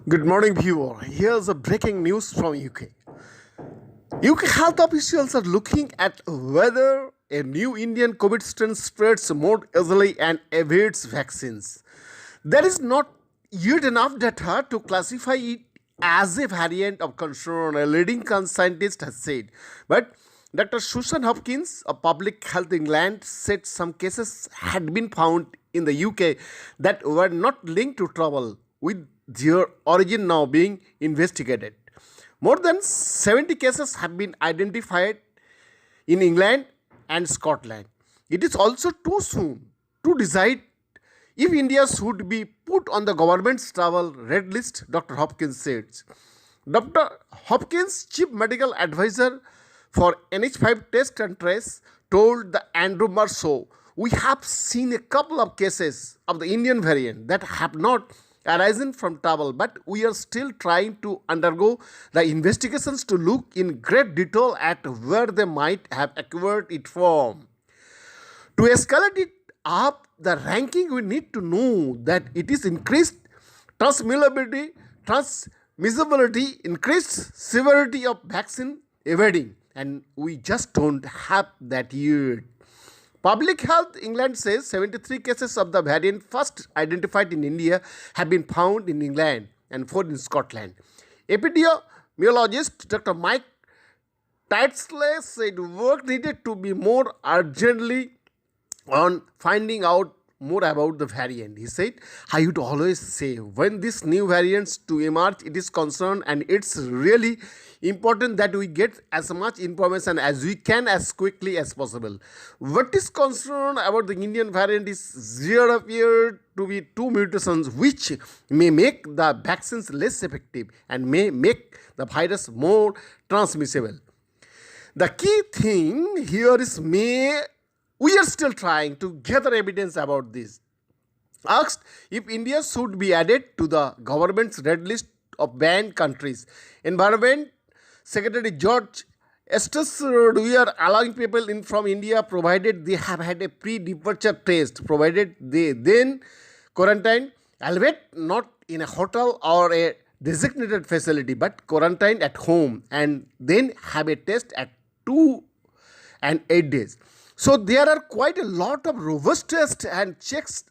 Good morning, viewer. Here's a breaking news from UK. UK health officials are looking at whether a new Indian COVID strain spreads more easily and evades vaccines. There is not yet enough data to classify it as a variant of concern, a leading scientist has said. But Dr. Susan Hopkins of Public Health England said some cases had been found in the UK that were not linked to travel, with their origin now being investigated. More than 70 cases have been identified in England and Scotland. It is also too soon to decide if India should be put on the government's travel red list, Dr. Hopkins said. Dr. Hopkins, chief medical advisor for NH5 Test and Trace, told the Andrew Marr show, "We have seen a couple of cases of the Indian variant that have not arisen from travel, but we are still trying to undergo the investigations to look in great detail at where they might have acquired it from. To escalate it up the ranking, we need to know that it is increased transmissibility, increased severity of vaccine evading, and we just don't have that yet." Public Health England says 73 cases of the variant first identified in India have been found in England and 4 in Scotland. Epidemiologist Dr. Mike Teitsley said work needed to be more urgently on finding out more about the variant. He said, "I would always say when these new variants to emerge, it is concerned, and it's really important that we get as much information as we can as quickly as possible. What is concerned about the Indian variant is there appear to be 2 mutations which may make the vaccines less effective and may make the virus more transmissible. The key thing here is we are still trying to gather evidence about this." Asked if India should be added to the government's red list of banned countries, Environment Secretary George Estes said, "We are allowing people in from India provided they have had a pre-departure test, provided they then quarantine, albeit not in a hotel or a designated facility, but quarantine at home, and then have a test at 2 and 8 days. So there are quite a lot of robust tests and checks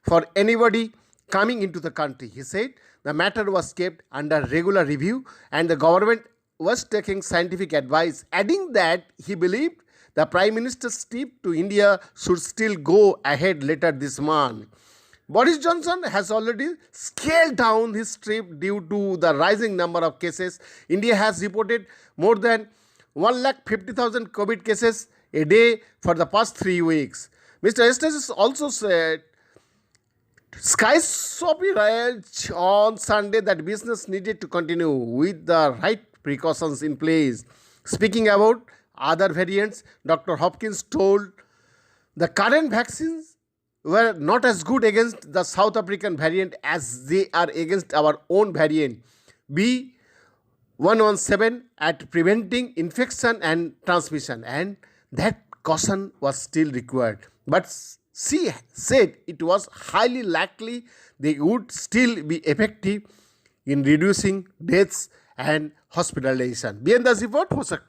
for anybody coming into the country." He said the matter was kept under regular review and the government was taking scientific advice, adding that he believed the Prime Minister's trip to India should still go ahead later this month. Boris Johnson has already scaled down his trip due to the rising number of cases. India has reported more than 150,000 COVID cases a day for the past 3 weeks. Mr. Estes also said Sky Sophie on Sunday that business needed to continue with the right precautions in place. Speaking about other variants, Dr. Hopkins told the current vaccines were not as good against the South African variant as they are against our own variant B.1.1.7 at preventing infection and transmission, and that caution was still required. But she said it was highly likely they would still be effective in reducing deaths and hospitalization. Behind the report for Shakti.